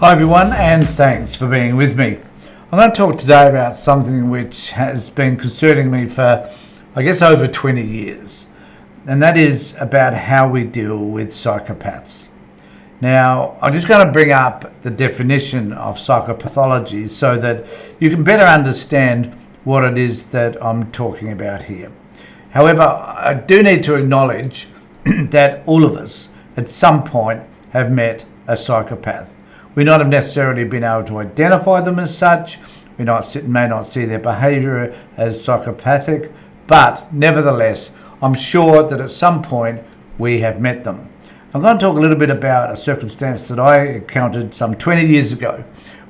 Hi everyone, and thanks for being with me. I'm going to talk today about something which has been concerning me for, I guess, over 20 years, and that is about how we deal with psychopaths. Now, I'm just going to bring up the definition of psychopathology so that you can better understand what it is that I'm talking about here. However, I do need to acknowledge that all of us at some point have met a psychopath. We not have necessarily been able to identify them as such. We may not see their behaviour as psychopathic, but nevertheless, I'm sure that at some point we have met them. I'm going to talk a little bit about a circumstance that I encountered some 20 years ago,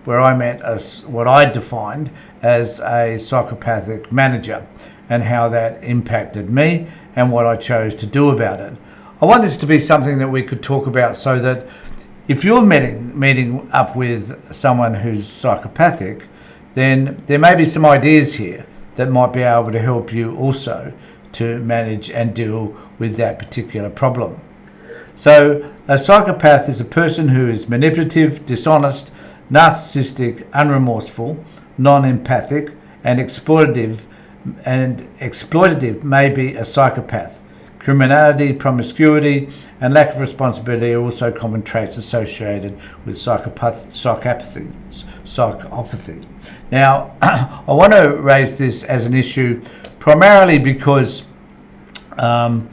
where I met what I defined as a psychopathic manager, and how that impacted me and what I chose to do about it. I want this to be something that we could talk about so that if you're meeting up with someone who's psychopathic, then there may be some ideas here that might be able to help you also to manage and deal with that particular problem. So a psychopath is a person who is manipulative, dishonest, narcissistic, unremorseful, non-empathic, and exploitative may be a psychopath. Criminality, promiscuity, and lack of responsibility are also common traits associated with psychopathy. Now, I want to raise this as an issue primarily because when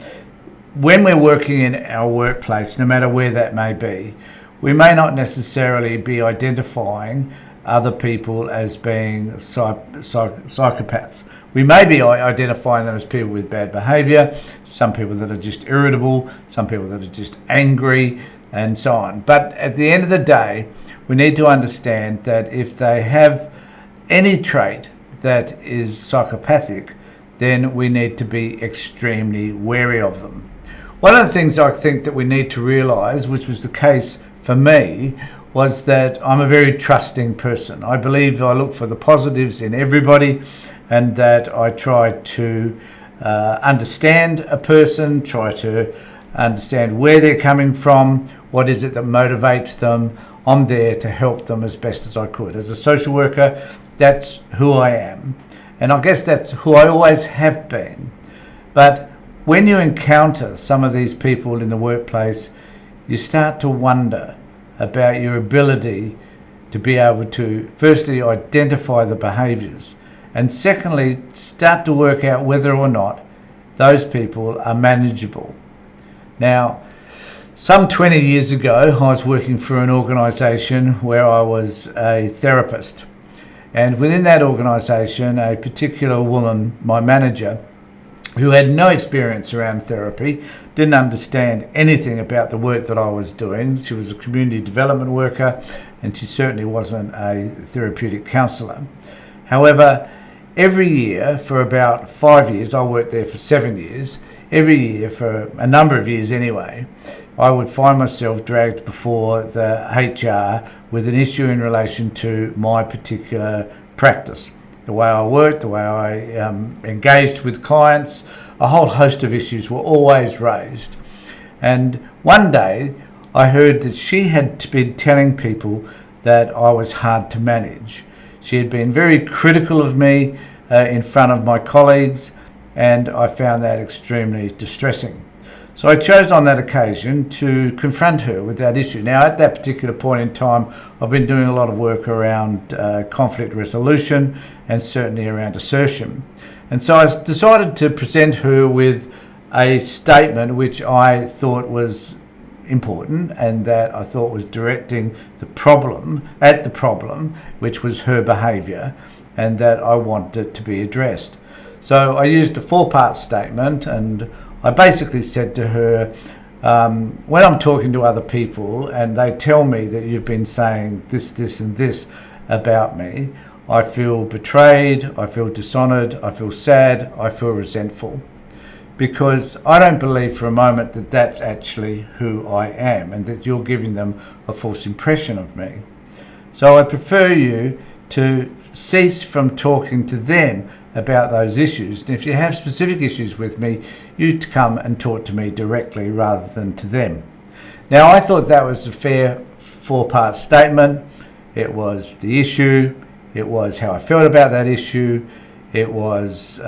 we're working in our workplace, no matter where that may be, we may not necessarily be identifying other people as being psychopaths. We may be identifying them as people with bad behaviour, some people that are just irritable, some people that are just angry, and so on. But at the end of the day, we need to understand that if they have any trait that is psychopathic, then we need to be extremely wary of them. One of the things I think that we need to realise, which was the case for me, was that I'm a very trusting person. I believe I look for the positives in everybody, and that I try to understand a person, try to understand where they're coming from, what is it that motivates them. I'm there to help them as best as I could. As a social worker, that's who I am. And I guess that's who I always have been. But when you encounter some of these people in the workplace, you start to wonder about your ability to be able to firstly identify the behaviours, and secondly start to work out whether or not those people are manageable. Now, some 20 years ago, I was working for an organisation where I was a therapist, and within that organisation, a particular woman, my manager, who had no experience around therapy, didn't understand anything about the work that I was doing. She was a community development worker, and she certainly wasn't a therapeutic counsellor. However, every year for about 5 years, I worked there for 7 years, every year for a number of years anyway, I would find myself dragged before the HR with an issue in relation to my particular practice. The way I worked, the way I engaged with clients, a whole host of issues were always raised. And one day I heard that she had been telling people that I was hard to manage. She had been very critical of me in front of my colleagues, and I found that extremely distressing. So I chose on that occasion to confront her with that issue. Now, at that particular point in time, I've been doing a lot of work around conflict resolution and certainly around assertion. And so I decided to present her with a statement which I thought was important and that I thought was directing the problem at the problem, which was her behaviour, and that I wanted it to be addressed. So I used a 4-part statement, and I basically said to her, when I'm talking to other people and they tell me that you've been saying this, this and this about me, I feel betrayed, I feel dishonoured, I feel sad, I feel resentful. Because I don't believe for a moment that that's actually who I am and that you're giving them a false impression of me. So I prefer you to cease from talking to them about those issues. And if you have specific issues with me, you to come and talk to me directly rather than to them. Now, I thought that was a fair 4-part statement. It was the issue, it was how I felt about that issue, it was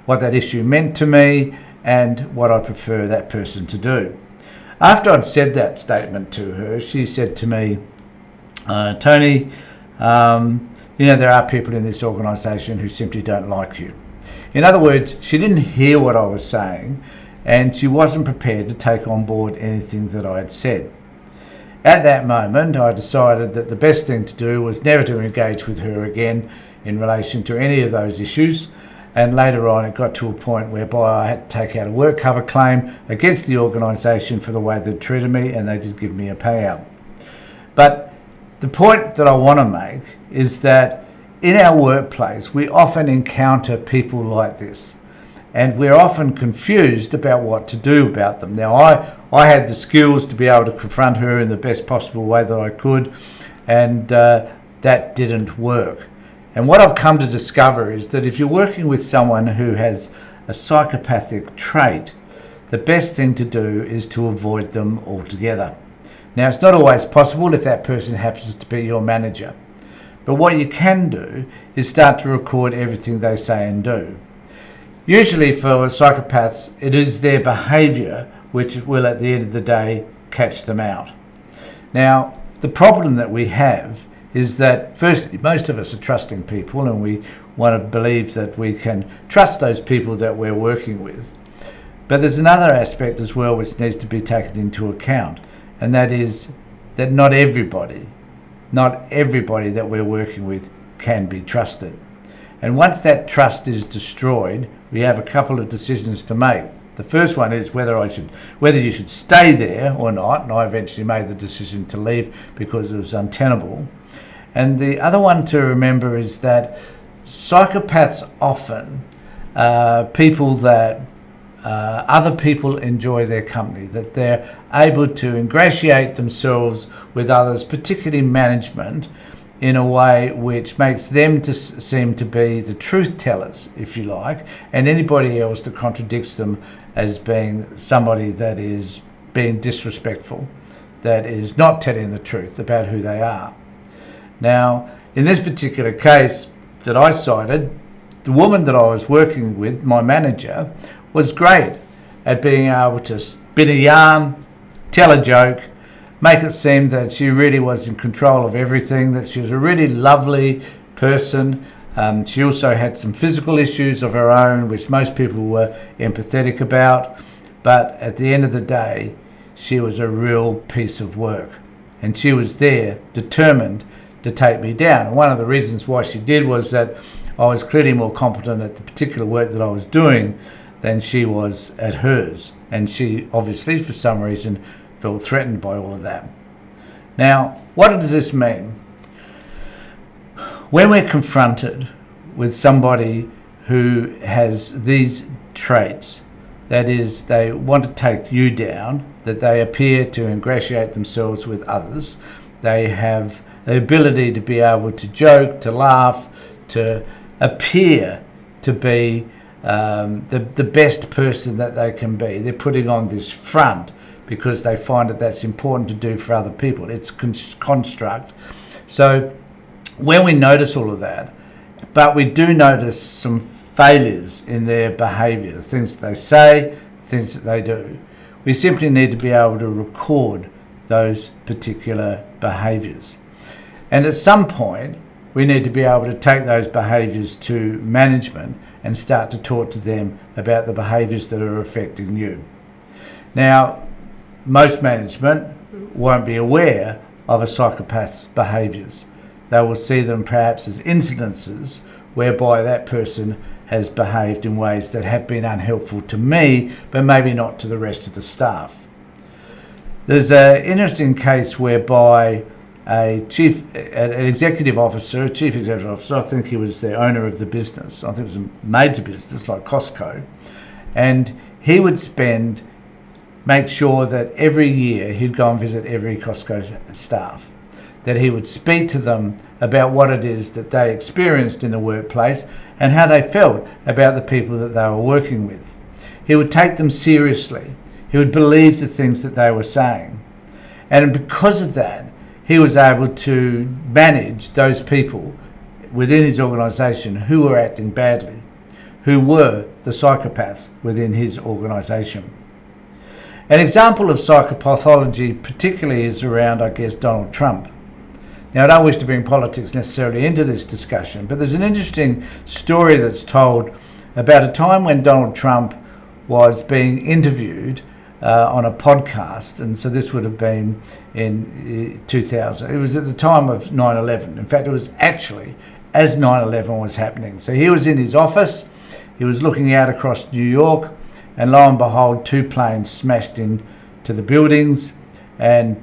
what that issue meant to me, and what I prefer that person to do. After I'd said that statement to her, she said to me, Tony, there are people in this organisation who simply don't like you. In other words, she didn't hear what I was saying, and she wasn't prepared to take on board anything that I had said. At that moment, I decided that the best thing to do was never to engage with her again in relation to any of those issues, and later on it got to a point whereby I had to take out a work cover claim against the organisation for the way they treated me, and they did give me a payout. But the point that I want to make is that in our workplace we often encounter people like this, and we're often confused about what to do about them. Now, I had the skills to be able to confront her in the best possible way that I could, and that didn't work. And what I've come to discover is that if you're working with someone who has a psychopathic trait, the best thing to do is to avoid them altogether. Now, it's not always possible if that person happens to be your manager, but what you can do is start to record everything they say and do. Usually for psychopaths, it is their behaviour which will at the end of the day catch them out. Now, the problem that we have is that firstly, most of us are trusting people, and we want to believe that we can trust those people that we're working with. But there's another aspect as well which needs to be taken into account, and that is that not everybody that we're working with can be trusted. And once that trust is destroyed, we have a couple of decisions to make. The first one is whether you should stay there or not, and I eventually made the decision to leave because it was untenable. And the other one to remember is that psychopaths often people that other people enjoy their company, that they're able to ingratiate themselves with others, particularly management, in a way which makes them to seem to be the truth tellers, if you like, and anybody else that contradicts them as being somebody that is being disrespectful, that is not telling the truth about who they are. Now, in this particular case that I cited, the woman that I was working with, my manager, was great at being able to spin a yarn, tell a joke, make it seem that she really was in control of everything, that she was a really lovely person. She also had some physical issues of her own, which most people were empathetic about. But at the end of the day, she was a real piece of work. And she was there, determined to take me down. And one of the reasons why she did was that I was clearly more competent at the particular work that I was doing than she was at hers. And she obviously, for some reason, felt threatened by all of that. Now, what does this mean? When we're confronted with somebody who has these traits, that is, they want to take you down, that they appear to ingratiate themselves with others, they have the ability to be able to joke, to laugh, to appear to be the best person that they can be. They're putting on this front because they find that that's important to do for other people. It's construct. So when we notice all of that, but we do notice some failures in their behaviour, things that they say, things that they do, we simply need to be able to record those particular behaviours. And at some point, we need to be able to take those behaviours to management and start to talk to them about the behaviours that are affecting you. Now, most management won't be aware of a psychopath's behaviours. They will see them perhaps as incidences whereby that person has behaved in ways that have been unhelpful to me, but maybe not to the rest of the staff. There's an interesting case whereby an executive officer, I think he was the owner of the business, I think it was a major business like Costco, and he would make sure that every year he'd go and visit every Costco staff, that he would speak to them about what it is that they experienced in the workplace and how they felt about the people that they were working with. He would take them seriously. He would believe the things that they were saying. And because of that, he was able to manage those people within his organisation who were acting badly, who were the psychopaths within his organisation. An example of psychopathology particularly is around, I guess, Donald Trump. Now, I don't wish to bring politics necessarily into this discussion, but there's an interesting story that's told about a time when Donald Trump was being interviewed on a podcast, and so this would have been in 2000. It was at the time of 9/11. In fact, it was actually as 9/11 was happening. So he was in his office, he was looking out across New York, and lo and behold, 2 planes smashed into the buildings, and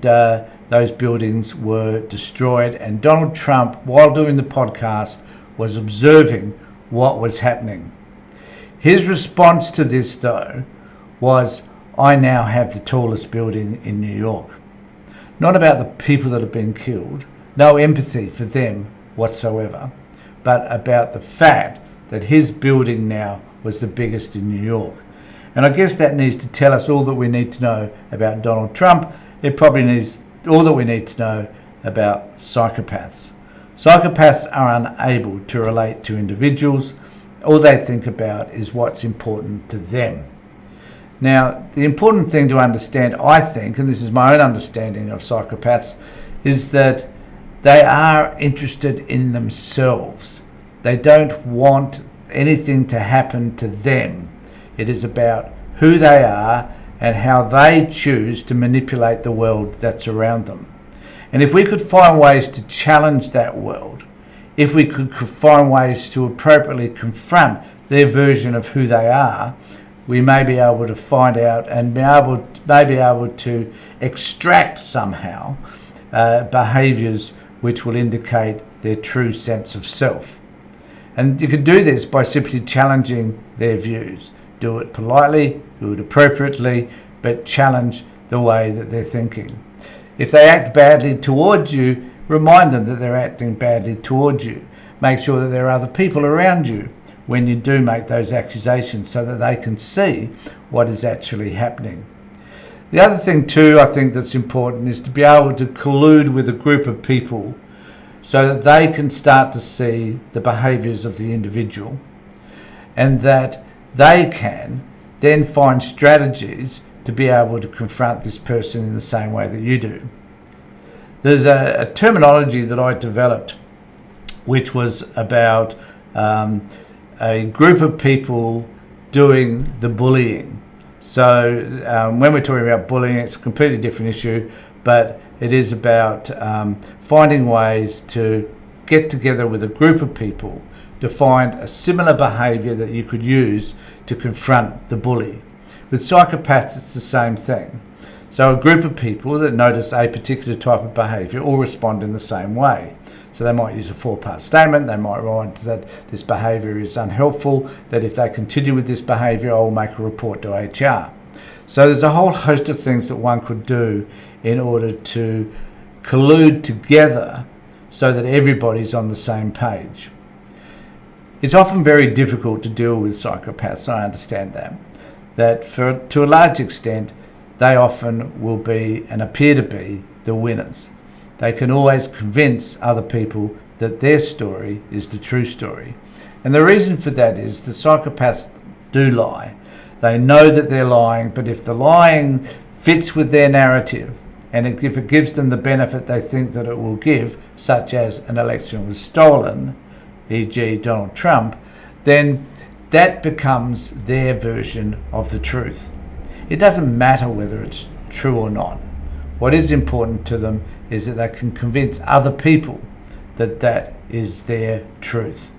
those buildings were destroyed. And Donald Trump, while doing the podcast, was observing what was happening. His response to this, though, was, "I now have the tallest building in New York." Not about the people that have been killed, no empathy for them whatsoever, but about the fact that his building now was the biggest in New York. And I guess that needs to tell us all that we need to know about Donald Trump. It probably needs all that we need to know about psychopaths. Psychopaths are unable to relate to individuals. All they think about is what's important to them. Now, the important thing to understand, I think, and this is my own understanding of psychopaths, is that they are interested in themselves. They don't want anything to happen to them. It is about who they are and how they choose to manipulate the world that's around them. And if we could find ways to challenge that world, if we could find ways to appropriately confront their version of who they are, we may be able to find out and may be able to extract somehow behaviours which will indicate their true sense of self. And you can do this by simply challenging their views. Do it politely, do it appropriately, but challenge the way that they're thinking. If they act badly towards you, remind them that they're acting badly towards you. Make sure that there are other people around you when you do make those accusations so that they can see what is actually happening. The other thing too, I think that's important, is to be able to collude with a group of people so that they can start to see the behaviours of the individual, and that they can then find strategies to be able to confront this person in the same way that you do. There's a terminology that I developed which was about a group of people doing the bullying. So when we're talking about bullying, it's a completely different issue, but it is about finding ways to get together with a group of people to find a similar behaviour that you could use to confront the bully. With psychopaths, it's the same thing. So a group of people that notice a particular type of behaviour all respond in the same way. So they might use a 4-part statement. They might write that this behaviour is unhelpful, that if they continue with this behaviour, I will make a report to HR. So there's a whole host of things that one could do in order to collude together so that everybody's on the same page. It's often very difficult to deal with psychopaths, I understand that to a large extent, they often will be and appear to be the winners. They can always convince other people that their story is the true story. And the reason for that is the psychopaths do lie. They know that they're lying, but if the lying fits with their narrative, and if it gives them the benefit they think that it will give, such as an election was stolen, e.g. Donald Trump, then that becomes their version of the truth. It doesn't matter whether it's true or not. What is important to them is that they can convince other people that that is their truth.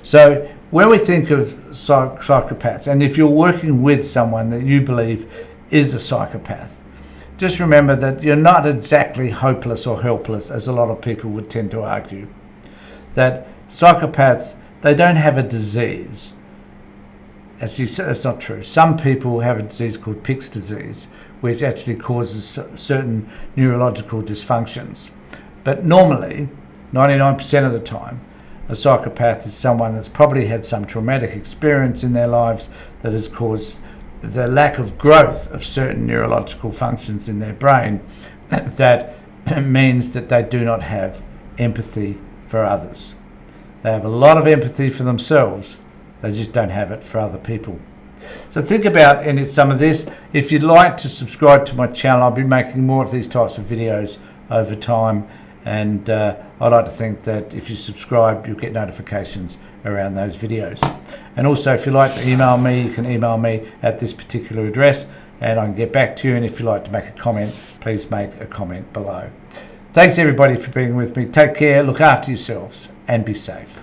So when we think of psychopaths, and if you're working with someone that you believe is a psychopath, just remember that you're not exactly hopeless or helpless, as a lot of people would tend to argue. That psychopaths, they don't have a disease. Actually, that's not true. Some people have a disease called Pick's disease, which actually causes certain neurological dysfunctions. But normally, 99% of the time, a psychopath is someone that's probably had some traumatic experience in their lives that has caused the lack of growth of certain neurological functions in their brain that means that they do not have empathy for others. They have a lot of empathy for themselves, they just don't have it for other people. So think about some of this. If you'd like to subscribe to my channel, I'll be making more of these types of videos over time, and I'd like to think that if you subscribe, you'll get notifications around those videos. And also, if you'd like to email me, you can email me at this particular address and I can get back to you. And if you'd like to make a comment, please make a comment below. Thanks everybody for being with me. Take care, look after yourselves and be safe.